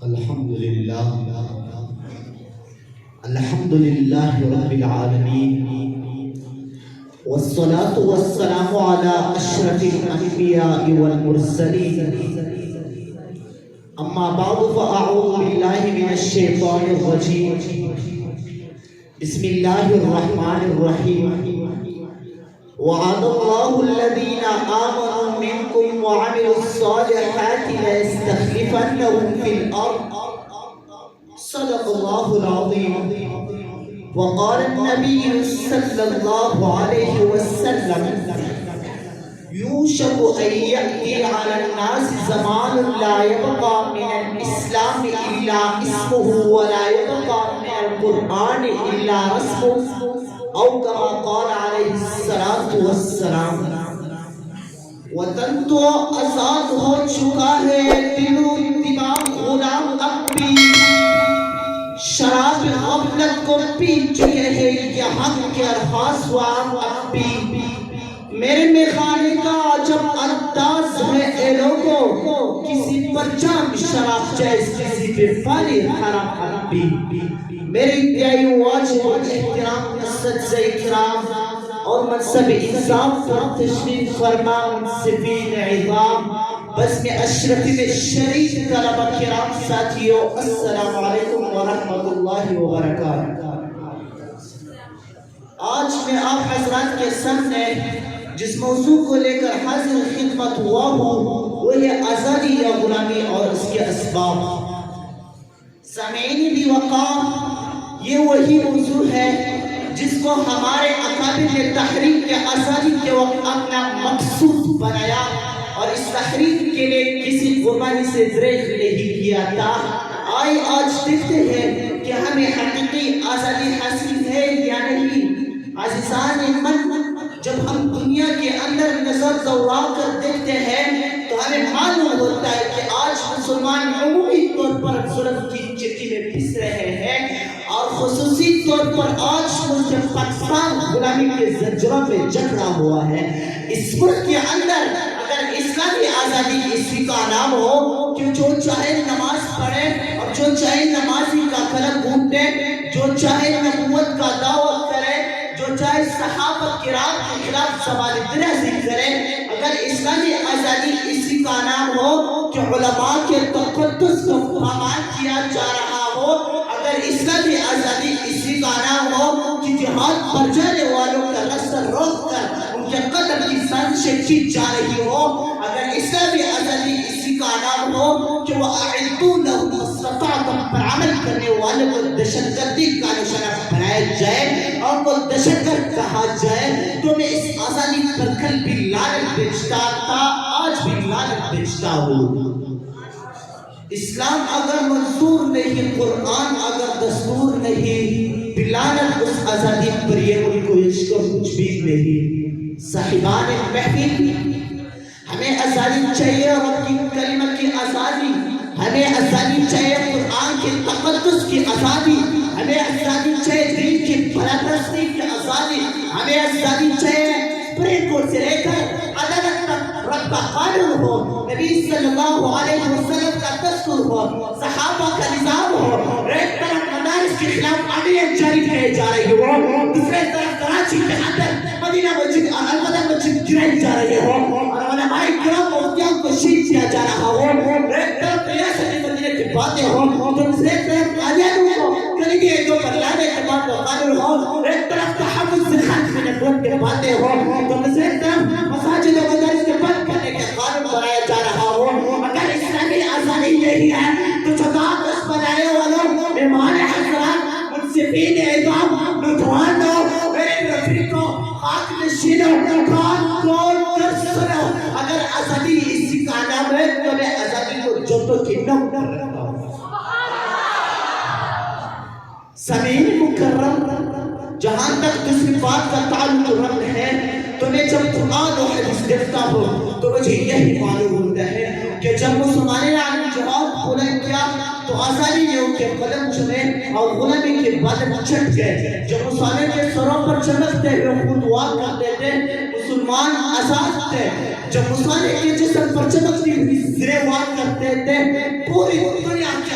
الحمدللہ الحمدللہ رب العالمین والصلاة والسلام على اشرف الانبیاء والمرسلین اما بعد فاعوذ باللہ من الشیطان الرجیم بسم اللہ الرحمن الرحیم وعد اللہ الذین آمنوا منکم وعملوا الصالحات ليستخلفنهم في الارض صدق اللہ العظیم وقال النبي صلى الله عليه وسلم يوشك أن يأتي على الناس زمان لا يبقى من الإسلام إلا اسمه ولا يبقى من القرآن إلا رسمه أو كما قال عليه الصلاة والسلام وطن تو آزاد ہو چکا ہے دل و دماغ غلام اب بھی شراب غفلت کو پی چکے ہیں یہاں کے الفاظ وعام اب بھی میرے میخانے کا جب انداز ہے اے لوگوں کسی پر جام شراب جائز کسی پہ فالی حرام اب بھی میرے انتہائی واجب احترام نصد اکرام اور منصب انصاف پر تشریف فرما منصفین عظام بس میں اشرف میں شریف طلبہ کرام ساتھیوں السلام علیکم ورحمۃ اللہ وبرکاتہ۔ آج میں آپ حضرات کے سامنے جس موضوع کو لے کر حاضر خدمت ہوا ہوں وہ ہے آزادی یا غلامی اور اس کے اسباب۔ سامعین بھی وقار یہ وہی موضوع ہے جس کو ہمارے اکابر نے تحریک کے آزادی کے وقت اپنا مقصود بنایا اور اس تحریک کے لیے کسی قربانی سے دریغ نہیں کیا تھا۔ آئے آج دیکھتے ہیں کہ ہمیں حقیقی آزادی حاصل ہے یا نہیں۔ عزیزان من جب ہم دنیا کے اندر نظر دوڑا کر دیکھتے ہیں تو ہمیں معلوم ہوتا ہے کہ آج مسلمان عمومی طور پر ظلم کی چکی میں پس رہے ہیں اور خصوصی طور پر آج ملک پاکستان غلامی کے زنجیروں میں جکڑا ہوا ہے۔ اس ملک کے اندر اگر اسلامی آزادی اسی کا نام ہو کہ جو چاہے نماز پڑھے اور جو چاہے نمازی کا کلم گھونٹے، جو چاہے نبوت کا دعوت کرے، جو چاہے صحابہ کرام کے خلاف سوال درازی کرے، اگر اسلامی آزادی اسی کا نام ہو کہ علماء کے تقدس کو پامال کیا جا رہا ہو، اگر اسلامی آزادی اسی کا نام ہو کہ جہاد پر جانے والوں کا رستہ روک کر ان کے قتل کی سازشیں کی جا رہی ہو، اگر اسلامی آزادی اسی کا نام ہو کہ وہ اعدوا لهم ما استطعتم پر عمل کرنے والوں کو دہشت گردی کا نشانہ بنایا جائے اور کو دہشت گرد کہا جائے تو میں اس آزادی پر کل بھی لعنت بھیجتا تھا، آج بھی لعنت بھیجتا ہوں۔ اسلام اگر منصور نہیں، قرآن اگر دستور نہیں، بلعنت اس آزادی پر یہ ملک کو عشق کچھ بھی نہیں۔ صاحبان محفل ہمیں آزادی چاہیے، رب کی کلمہ کی آزادی، ہمیں آزادی چاہیے قرآن کے تقدس کی آزادی، ہمیں آزادی چاہیے دین کی پرستی کی آزادی، ہمیں آزادی چاہیے سپریم کورٹ سے لے کر عدالت تک رب کا قانون ہو، نبی صلی اللہ علیہ وسلم کا دستور ہو، صحابہ کا نظام ہو، ایک طرف مدارس کے خلاف عملیاں جاری کیے جا رہی ہو، دوسرے طرف کراچی کے اندر مدینہ مسجد اور المدہ مسجد گرائی جا رہی ہو اور علماء کرام مفتیان کو شہید کیا جا رہا ہو، ایک طرف ریاست مدینہ کی باتیں ہو، دوسرے طرف قادیانوں کو کلیدی عیدوں پر لانے کے بعد کا قانون ہو، ایک طرف تحفظ سے خلف میں نبوت کے باتیں ہو، دوسرے طرف مساجد و مدارس کے بند کرنے کے قانون بنایا جا رہا ہو۔ اگر اسلامی آزادی یہی ہے تو تقدس بنانے والوں ایمان حضرات منصفین اعظام نوجوانوں میرے رفیقوں خاک نشینوں کان کھول کر سنو، اگر آزادی اسی کا نام ہے تو میں آزادی کو جوتوں کی نم کر رہا ہوں۔ سامعین مکرم جہاں تک دوسری بات کا تعلق رب ہے تو میں جب قرآن و حدیث دیکھتا ہوں تو مجھے یہی معلوم ہوتا ہے کہ جب مسلمانوں نے جہاد بلند کیا تو آزادی نے ان کے قدم چنے اور غلامی کے بادل چھٹ گئے۔ جب مسلمانوں کے سروں پر چمکتے ہوئے خطوات کرتے تھے مسلمان آزاد تھے، جب مسلمانوں کے جسم پر چمکتی ہوئی زرے وار کرتے تھے پوری دنیا کے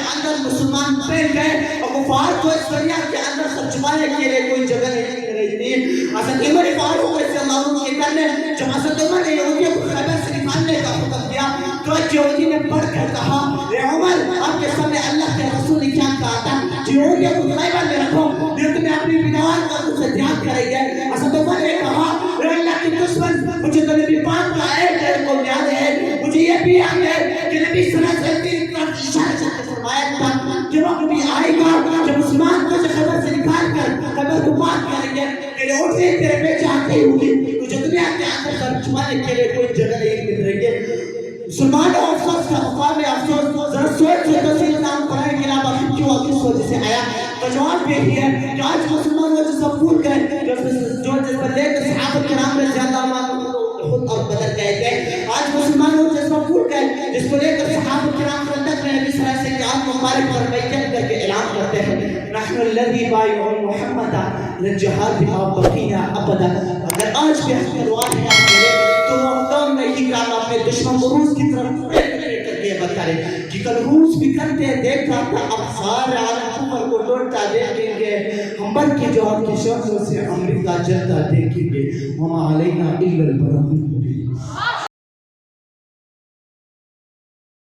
حسین گئے اور کفار کو اس دریا کے اندر سب چھپانے کے لیے کوئی جگہ نہیں مل رہی تھی. حضرت عمر فاروق رضی اللہ عنہ کے گھر میں جب حضرت عمر نے یہودیوں کو خیبر سے نکالنے کا حکم دیا تو ایک یہودی نے پڑھ کر کہا اے عمر آپ کے سامنے اللہ کے رسول نے کیا کہا تھا کہ یہودیوں کو خیبر میں رکھو یہ تمہیں اپنی بنوان کا تم سے دیان کریں گے. حضرت عمر نے کہا اے اللہ کے دشمن مجھے تو نبی پاک کا ایک کو یاد ہے, مجھے یہ بھی یاد ہے کہ نبی صلی اللہ علیہ وسلم نے اشارہ سے فرمایا تھا کہ وقت بھی آئے گا جب مسلمان کو خیبر سے نکال کر خیبر کو بات کریں گے تیرے اٹھنے تیرے بیچے آتے ہوگی تجھے دنیا کے اندر سر چھپانے کے لیے کوئی جگہ نہیں مل رہی ہے. مسلمانوں افسوس کا مقام ہے افسوس. ذرا سوچ سے تصویر نام قرآن کے علاوہ کیوں اور کس وجہ سے آیا تو جواب یہی ہے کہ آج مسلمان وہ جو سب بھول گئے جو جس پر لے کر صحابہ کرام رضی اللہ عنہ خود اور بدل گئے تھے. آج مسلمان وہ جس پر بھول گئے جس کو لے کر صحابہ کرام خندق میں نبی صلی اللہ علیہ وسلم کے آنکھ مبارک پر بیعت کر کے اعلان کرتے ہیں نحن الذی بایعوا محمد للجہاد ما بقینا ابدا. اگر آج بھی ہم روایت یاد کریں تو دم میں ہی کام اپنے دشمن کو روس کی طرف کر کے بتائیں کہ کل روس بھی کرتے دیکھا تھا اب سارے عالم کفر کو ٹوٹتا دیکھیں گے ہم بن کے جو آپ کی شخصوں سے امریکہ جلتا دیکھیں گے وما علینا الا البلاغ.